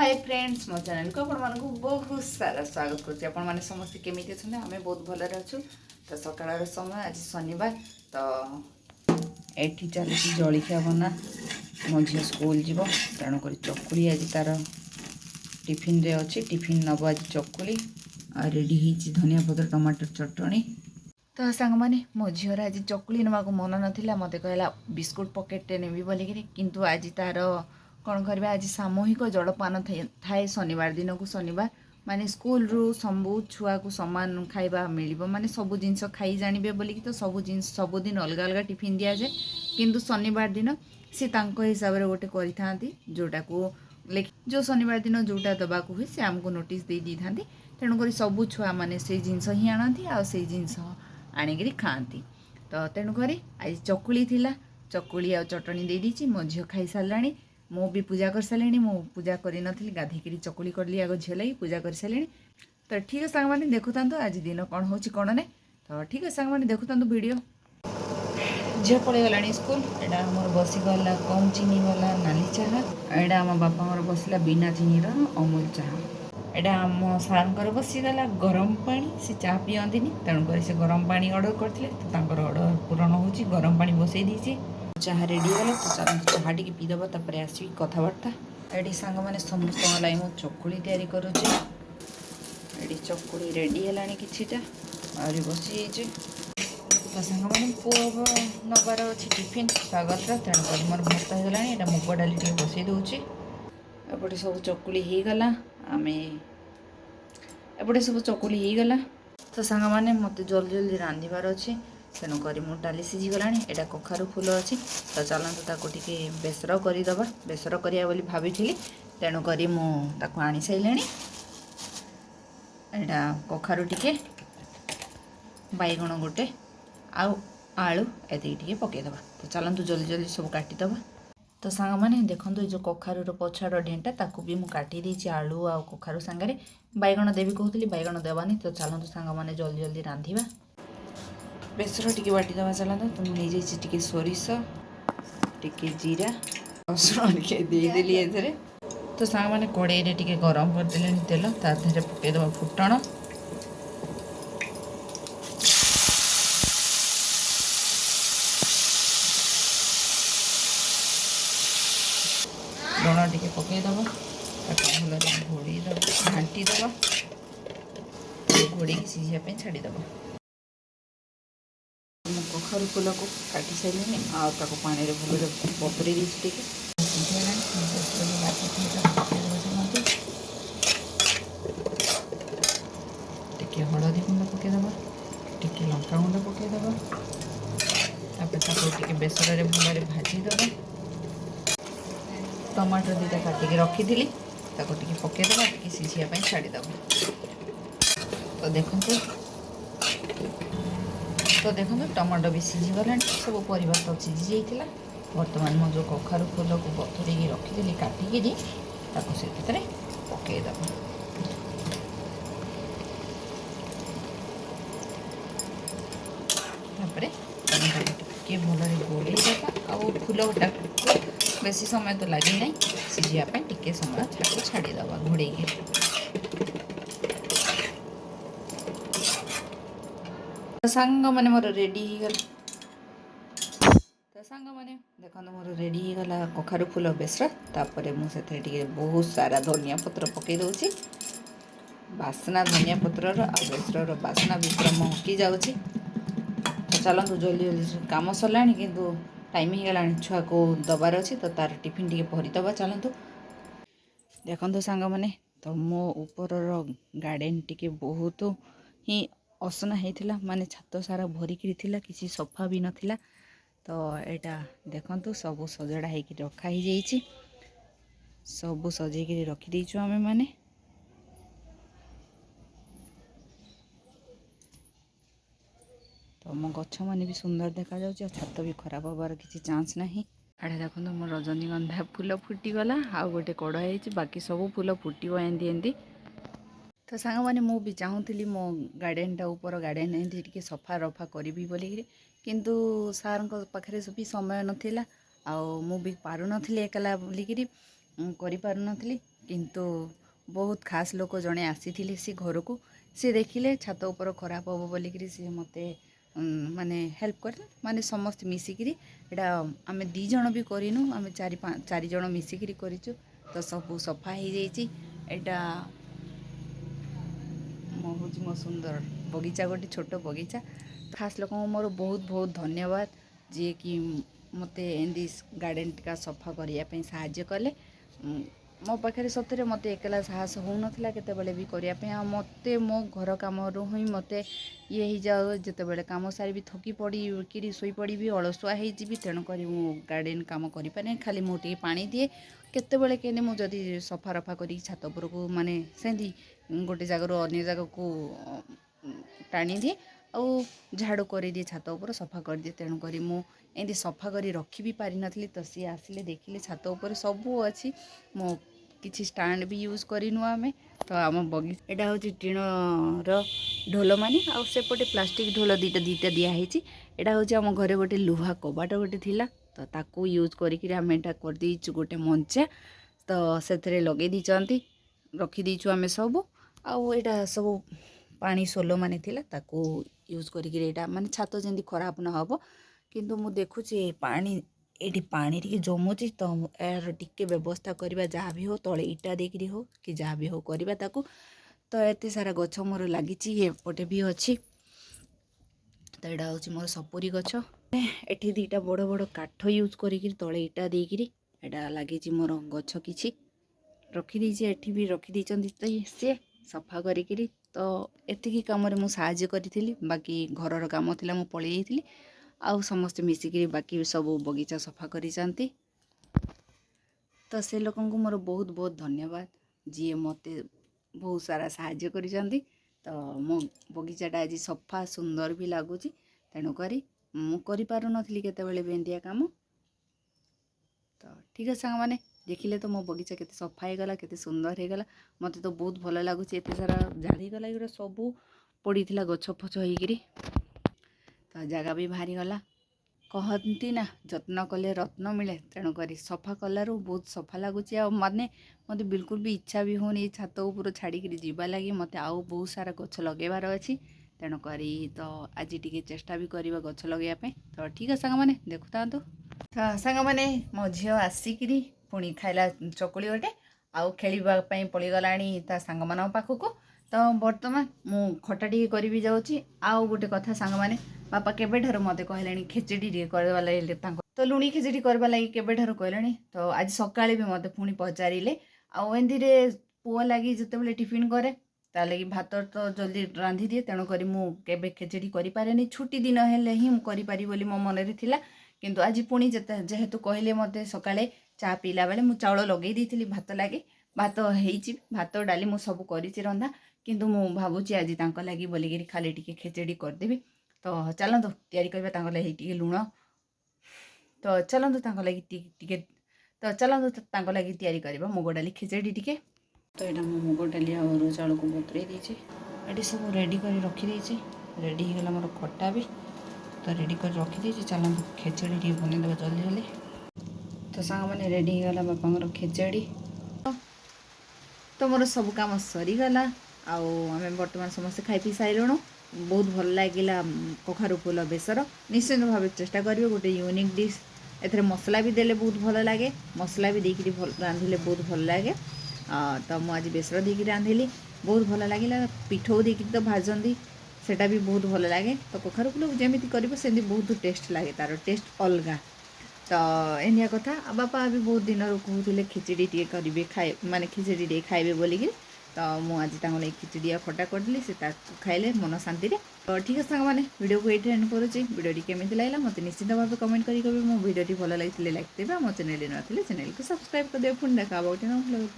Hi friends मो channel को आपको बहुत सारा स्वागत करुँच। आपण समस्त केमी अच्छा आम बहुत भल अच्छु। तो सकाल समय आज शनिवार तो ये चली जलिखिया बना मो झी स्कूल जीव तेणुक चकुली आज तार टिफिन रे अच्छी टिफिन नब आज चकुली आ रेडी होती धनिया पत्र टमाटर चटनी। तो सांग मैंने मो झीर आज चकुली नवा मन नाला मत कहला बिस्कुट पकेटे नेबी बोलिकी किंतु आज तार कौन करवा आज सामूहिक जलपान थाए शनिवार दिन को शनिवार माने स्कूल रू सबू छुआ को सामान खाइबा मिल माने सब जिनस खाई जानवे बोलिकी तो सबुदिन अलग अलग टिफिन दि जाए किंतु शनिवार दिन सी तांको हिसाब से गोटे करी जोटा को जो शनिवार दिन जोटा दबाक हुए से आमको नोटिस दे दी था तेणुक सबू छुआ मैंने से जिनस ही आनती आ जिनस आणिक खाती। तो तेणुक आज चकुली थिला चकुली आ चटनी दे दी मो झील खाई सारा मु भी पूजा कर सारे मु पूजा करी नथली गाधेकरी चकुली करली आग झील लगी पूजा कर सारे। तो ठीक है सांग मैंने देखु आज दिन कौन हो कौन नहीं। तो ठीक है सांग मैंने देखु वीडियो झील पड़े गला स्कूल एटा मोर बसीगला कम चीनी वाला नाली चाहा एटा आम बापा मोर बसला बिना चीनी अमूल चाहा एटा आम सार बसीगला गरम पानी से चाह पियंती तेणुक से गरम पानी ऑर्डर करते तो ऑर्डर पूरण हो गरम पानी बसई दी चाह रेडी गला तो चलते चाह टी पीदब तापर आस कथबार्ता ये सांग मैंने समस्त लगे मु चकुली तैयारी करुचे ये चकुली रेडी है किटा आहरी बसी तो सांग मैंने पुआ नबार अच्छी टिफिन स्वागत तेणुक मोर भात होगा यहाँ मुग डाली टे बसई दूची एपटे सब चकुली हो गला आम एपटे सब चकुली हो गला। तो सांग मैंने मत जल्दी जल्दी रांधिबार अच्छे तेणुक मो डाली सीझीगला यहाँ कखारू फूल अच्छी तो चलते ताको टिके बेसर करदे बेसर करिया बोली भाभी तेणुक मुझे आनी सारे यहाँ कखारू टिके बैगण गोटे आलू ये पकईदे। तो चलतु जल्दी जल्दी सब काटिदबा। तो सांग मैंने देखो जो कखारूर पछाड़ ढेंटा ताकू भी मुझे काटी देती आलू आ कखारू सांगे बैगण देवी कहती बैगण देवानी। तो चलतु सांग मैंने जल्दी जल्दी रांधिबा बेसर टिके बाटिदबा चलता। तो मुझे टी सोरिष टिके जीरा रसुण टिके देदेली एथरे। तो सांग मैंने कड़े टिके गरम करदे तेल ताधे पकईदबा फुटण लुण टिके पकईदब भल घोड़ीदब घाटीदब घोड़ी सीझापी छाड़ीदब। कखारू फूल को काटी सारे आको पानी भल बतुरी दी टिके हलदी गुंड पकईदब टिके लंका गुंड पकईदब टिके बेसर भल भाजीदब टमाटर दुटा काटिक रखी टी पकईदे टी सीझापी छाड़ीदब। तो देखो टमाटो भी सीझीगला सब परिवार तो सीझी जाइए। बर्तमान मो जो कखारू फूल को बतुरे रखी काटिकी से पकईदब। टे भल गोड़े आ फूल गोटा बेसी समय तो लगे ना सीझापी टे समय छाड़ीदबा घोड़े। सांग मैंने मोर रेडी गला। तो सांग मैंने देखो मोर रेडी गला कखारू फूल बेसर तापर मुझे बहुत सारा धनिया पत्र पकई दूची बास्ना धनिया पत्र बेसर बास्ना भी पूरा महकी जाऊँगी। तो चलतु जल्दी जल्दी कम सरला किंतु टाइम ही गला छुआ को दबार अच्छी तो तार टिफिन टी भरीदबा। चलतु देखो सांग मैंने तो मो ऊपर गार्डन टी बहुत ही असना होता माने छात सारा भरिकी किसी सफा भी नाला। तो यहाँ देखु सब सजड़ा हो रखाई जाइए सब सजेक रखीदेचु आमे माने। तो मो गछ मैंने भी सुंदर देखा जाउछि छात भी खराब होबार किसी चांस नहीं। अड़े देखो मो रजनीगंधा फूल फुटीगला आ गोटे कड़ है बाकी सब फूल फुटो एंती एंती। तो सांग मैंने मु भी चाहूली मो गार्डनटा ऊपर गार्डन एंती टिके सफा रफा करी बोलिकी किंतु सार पाखे भी समय नाला आ मु भी पार नी एकला बोलिकी करी पार नथली। କିନ୍ତୁ ବହୁତ ଖାସ୍ ଲୋକ ଜଣେ ଆସିଥିଲେ ସେ ଘରକୁ। ସେ ଦେଖିଲେ ଛାତ ଉପର ଖରାପ ହେବ ବୋଲିକିରି ସେ ମୋତେ ମାନେ ହେଲ୍ପ କଲେ, ମାନେ ସମସ୍ତେ ମିଶିକିରି। ଏଇଟା ଆମେ 2 ଜଣ ବି କରିନୁ, ଆମେ 4 ଜଣ ମିଶିକିରି କରିଛୁ। ତ ସବୁ ସଫା ହେଇଯାଇଛି। ଏଇଟା ହେଉଛି ମୋ ସୁନ୍ଦର ବଗିଚା, ଗୋଟେ ଛୋଟ ବଗିଚା। ଖାସ୍ ଲୋକଙ୍କୁ ମୋର ବହୁତ ବହୁତ ଧନ୍ୟବାଦ, ଯିଏକି ମୋତେ ଏମିତି ଗାର୍ଡ଼େନ୍ ଟିକା ସଫା କରିବା ପାଇଁ ସାହାଯ୍ୟ କଲେ। ମୋ ପାଖରେ ସତରେ ମୋତେ ଏକଲା ସାହସ ହେଉନଥିଲା କେତେବେଳେ ବି କରିବା ପାଇଁ। ଆଉ ମୋତେ ମୋ ଘର କାମରୁ ହିଁ ମୋତେ ଇଏ ହେଇଯାଉ, ଯେତେବେଳେ କାମ ସାରିବି ଥକି ପଡ଼ିକିରି ଶୋଇପଡ଼ିବି, ଅଳସୁଆ ହେଇଯିବି। ତେଣୁକରି ମୁଁ ଗାର୍ଡ଼େନ୍ କାମ କରିପାରେ, ଖାଲି ମୁଁ ଟିକେ ପାଣି ଦିଏ। କେତେବେଳେ କେମିତି ମୁଁ ଯଦି ସଫା ରଫା କରିକି ଛାତ ଉପରକୁ ମାନେ ସେମିତି ଗୋଟେ ଜାଗାରୁ ଅନ୍ୟ ଜାଗାକୁ ଟାଣିଦିଏ, ଆଉ ଝାଡ଼ୁ କରିଦିଏ, ଛାତ ଉପରେ ସଫା କରିଦିଏ। ତେଣୁକରି ମୁଁ ଏମିତି ସଫା କରି ରଖି ବି ପାରିନଥିଲି। ତ ସିଏ ଆସିଲେ ଦେଖିଲେ ଛାତ ଉପରେ ସବୁ ଅଛି। ମୋ କିଛି ଷ୍ଟାଣ୍ଡ ବି ୟୁଜ୍ କରିନୁ ଆମେ। ତ ଆମ ବଗିଚା ଏଇଟା ହେଉଛି ଟିଣର ଢୋଲମାନେ, ଆଉ ସେପଟେ ପ୍ଲାଷ୍ଟିକ୍ ଢୋଲ ଦିଟା ଦିଆହେଇଛି। ଏଇଟା ହେଉଛି ଆମ ଘରେ ଗୋଟେ ଲୁହା କବାଟ ଗୋଟେ ଥିଲା, ତ ତାକୁ ୟୁଜ୍ କରିକିରି ଆମେ ଏଇଟା କରିଦେଇଛୁ ଗୋଟେ ମଞ୍ଚା। ତ ସେଥିରେ ଲଗେଇ ଦେଇଛନ୍ତି, ରଖିଦେଇଛୁ ଆମେ ସବୁ। ଆଉ ଏଇଟା ସବୁ ପାଣି ସୋଲ ମାନେ ଥିଲା, ତାକୁ ୟୁଜ୍ କରିକିରି ଏଇଟା ମାନେ ଛାତ ଯେମିତି ଖରାପ ନ ହେବ। କିନ୍ତୁ ମୁଁ ଦେଖୁଛି ପାଣି ଏଇଠି ପାଣି ଟିକେ ଜମୁଛି, ତ ଏହାର ଟିକେ ବ୍ୟବସ୍ଥା କରିବା, ଯାହା ବି ହଉ ତଳେ ଇଟା ଦେଇକିରି ହଉ କି ଯାହା ବି ହଉ କରିବା ତାକୁ। ତ ଏତେ ସାରା ଗଛ ମୋର ଲାଗିଛି, ଏପଟେ ବି ଅଛି। ତ ଏଇଟା ହେଉଛି ମୋର ସପୁରୀ ଗଛ। ଏଠି 2ଟା ବଡ଼ ବଡ଼ କାଠ ୟୁଜ୍ କରିକିରି ତଳେ ଇଟା ଦେଇକିରି ଏଇଟା ଲାଗିଛି ମୋର ଗଛ କିଛି ରଖିଦେଇଛି। ଏଠି ବି ରଖିଦେଇଛନ୍ତି ସିଏ ସଫା କରିକିରି। ତ ଏତିକି କାମରେ ମୁଁ ସାହାଯ୍ୟ କରିଥିଲି, ବାକି ଘରର କାମ ଥିଲା ମୁଁ ପଳେଇ ଯାଇଥିଲି। ଆଉ ସମସ୍ତେ ମିଶିକିରି ବାକି ସବୁ ବଗିଚା ସଫା କରିଛନ୍ତି। ତ ସେ ଲୋକଙ୍କୁ ମୋର ବହୁତ ବହୁତ ଧନ୍ୟବାଦ, ଯିଏ ମୋତେ ବହୁତ ସାରା ସାହାଯ୍ୟ କରିଛନ୍ତି। ତ ମୋ ବଗିଚାଟା ଆଜି ସଫା ସୁନ୍ଦର ବି ଲାଗୁଛି। ତେଣୁକରି ମୁଁ କରିପାରୁନଥିଲି କେତେବେଳେ ବି ଏମିତିଆ କାମ। ତ ଠିକ୍ ଅଛି ସାଙ୍ଗମାନେ, ଦେଖିଲେ ତ ମୋ ବଗିଚା କେତେ ସଫା ହେଇଗଲା, କେତେ ସୁନ୍ଦର ହେଇଗଲା। ମୋତେ ତ ବହୁତ ଭଲ ଲାଗୁଛି। ଏତେ ସାରା ଝାଡ଼ିଗଲା, ଏଗୁଡ଼ା ସବୁ ପଡ଼ିଥିଲା ଗଛ ଫଛ ହେଇକିରି। ତ ଜାଗା ବି ବାହାରିଗଲା। କହନ୍ତି ନା, ଯତ୍ନ କଲେ ରତ୍ନ ମିଳେ। ତେଣୁକରି ସଫା କଲାରୁ ବହୁତ ସଫା ଲାଗୁଛି। ଆଉ ମାନେ ମୋତେ ବିଲକୁଲ ବି ଇଚ୍ଛା ବି ହେଉନି ଏଇ ଛାତ ଉପରୁ ଛାଡ଼ିକିରି ଯିବା ଲାଗି। ମୋତେ ଆଉ ବହୁତ ସାରା ଗଛ ଲଗାଇବାର ଅଛି। ତେଣୁକରି ତ ଆଜି ଟିକେ ଚେଷ୍ଟା ବି କରିବା ଗଛ ଲଗାଇବା ପାଇଁ। ତ ଠିକ୍ ଅଛି ସାଙ୍ଗମାନେ, ଦେଖୁଥାନ୍ତୁ। ତ ସାଙ୍ଗମାନେ, ମୋ ଝିଅ ଆସିକିରି ପୁଣି ଖାଇଲା ଚକୁଳି ଗୋଟେ, ଆଉ ଖେଳିବା ପାଇଁ ପଳେଇଗଲାଣି ତା ସାଙ୍ଗମାନଙ୍କ ପାଖକୁ। ତ ବର୍ତ୍ତମାନ ମୁଁ ଖଟା ଟିକେ କରିବି ଯାଉଛି। ଆଉ ଗୋଟେ କଥା ସାଙ୍ଗମାନେ, ବାପା କେବେଠାରୁ ମୋତେ କହିଲେଣି ଖେଚେଡ଼ି ଟିକେ କରିବା ଲାଗି, ତାଙ୍କ ତ ଲୁଣି ଖେଚେଡ଼ି କରିବା ଲାଗି କେବେଠାରୁ କହିଲେଣି। ତ ଆଜି ସକାଳେ ବି ମୋତେ ପୁଣି ପଚାରିଲେ। ଆଉ ଏମିତିରେ ପୁଅ ଲାଗି ଯେତେବେଳେ ଟିଫିନ୍ କରେ, ତା ଲାଗି ଭାତ ତ ଜଲ୍ଦି ରାନ୍ଧିଦିଏ। ତେଣୁକରି ମୁଁ କେବେ ଖେଚେଡ଼ି କରିପାରେନି। ଛୁଟି ଦିନ ହେଲେ ହିଁ ମୁଁ କରିପାରିବି ବୋଲି ମୋ ମନରେ ଥିଲା। କିନ୍ତୁ ଆଜି ପୁଣି ଯେହେତୁ କହିଲେ ମୋତେ ସକାଳେ ଚା' ପିଇଲା ବେଳେ, ମୁଁ ଚାଉଳ ଲଗେଇ ଦେଇଥିଲି ଭାତ ଲାଗି। ଭାତ ହେଇଛି, ଭାତ ଡାଲି ମୁଁ ସବୁ କରିଛି ରନ୍ଧା। କିନ୍ତୁ ମୁଁ ଭାବୁଛି ଆଜି ତାଙ୍କ ଲାଗି ବୋଲିକିରି ଖାଲି ଟିକେ ଖେଚେଡ଼ି କରିଦେବି। ତ ଚାଲନ୍ତୁ ତିଆରି କରିବା ତାଙ୍କ ଲାଗି ଟିକେ ଲୁଣ। ତ ଚାଲନ୍ତୁ ତାଙ୍କ ଲାଗି ଟିକେ ତାଙ୍କ ଲାଗି ତିଆରି କରିବା ମୁଗ ଡାଲି ଖେଚେଡ଼ି ଟିକେ। ତ ଏଇଟା ମୁଁ ମୁଗ ଡାଲି ଆଉ ଅରୁଆ ଚାଉଳକୁ ବତୁରେଇ ଦେଇଛି। ଏଠି ସବୁ ରେଡ଼ି କରି ରଖିଦେଇଛି। ରେଡ଼ି ହେଇଗଲା ମୋର ଖଟା ବି, ତ ରେଡ଼ି କରି ରଖିଦେଇଛି। ଚାଲନ୍ତୁ ଖେଚେଡ଼ି ଟିକେ ବନେଇଦେବା ଜଲ୍ଦି ଜଲ୍ଦି। ତ ସାଙ୍ଗମାନେ, ରେଡ଼ି ହେଇଗଲା ବାପାଙ୍କର ଖେଚେଡ଼ି। ତ ମୋର ସବୁ କାମ ସରିଗଲା। ଆଉ ଆମେ ବର୍ତ୍ତମାନ ସମସ୍ତେ ଖାଇ ପିଇ ସାରିଲୁଣୁ। ବହୁତ ଭଲ ଲାଗିଲା କଖାରୁ ଫୁଲ ବେସର। ନିଶ୍ଚିନ୍ତ ଭାବେ ଚେଷ୍ଟା କରିବେ, ଗୋଟେ ୟୁନିକ୍ ଡିଶ୍। ଏଥିରେ ମସଲା ବି ଦେଲେ ବହୁତ ଭଲ ଲାଗେ, ମସଲା ବି ଦେଇକିରି ରାନ୍ଧିଲେ ବହୁତ ଭଲ ଲାଗେ। ତ ମୁଁ ଆଜି ବେସର ଦେଇକି ରାନ୍ଧିଲି, ବହୁତ ଭଲ ଲାଗିଲା। ପିଠଉ ଦେଇକିରି ତ ଭାଜନ୍ତି, ସେଇଟା ବି ବହୁତ ଭଲ ଲାଗେ। ତ କଖାରୁ ଫୁଲ ଯେମିତି କରିବ ସେମିତି ବହୁତ ଟେଷ୍ଟ ଲାଗେ, ତା'ର ଟେଷ୍ଟ ଅଲଗା। ତ ଏମିତିଆ କଥା। ଆଉ ବାପା ବି ବହୁତ ଦିନରୁ କହୁଥିଲେ ଖିଚଡ଼ି ଟିକେ କରିବେ, ମାନେ ଖିଚଡ଼ି ଟିକେ ଖାଇବେ ବୋଲିକିରି। ତ ମୁଁ ଆଜି ତାଙ୍କ ଲାଗି ଖିଚଡ଼ି ଆଉ ଖଟା କରିଦେଲି, ସେ ତାକୁ ଖାଇଲେ ମନ ଶାନ୍ତିରେ। ତ ଠିକ୍ ଅଛି ସାଙ୍ଗମାନେ, ଭିଡ଼ିଓକୁ ଏଇଠି ଏଣ୍ଡ କରୁଛି। ଭିଡ଼ିଓଟି କେମିତି ଲାଗିଲା ମୋତେ ନିଶ୍ଚିତ ଭାବେ କମେଣ୍ଟ କରି କହିବେ। ମୋ ଭିଡ଼ିଓଟି ଭଲ ଲାଗିଥିଲେ ଲାଇକ୍ ଦେବେ, ମୋ ଚ୍ୟାନେଲରେ ନଥିଲେ ଚ୍ୟାନେଲକୁ ସବସ୍କ୍ରାଇବ୍ କରିଦେବେ। ପୁଣି ଦେଖା ହେବ ଗୋଟେ ନୂଆ ଭ୍ଲଗ୍।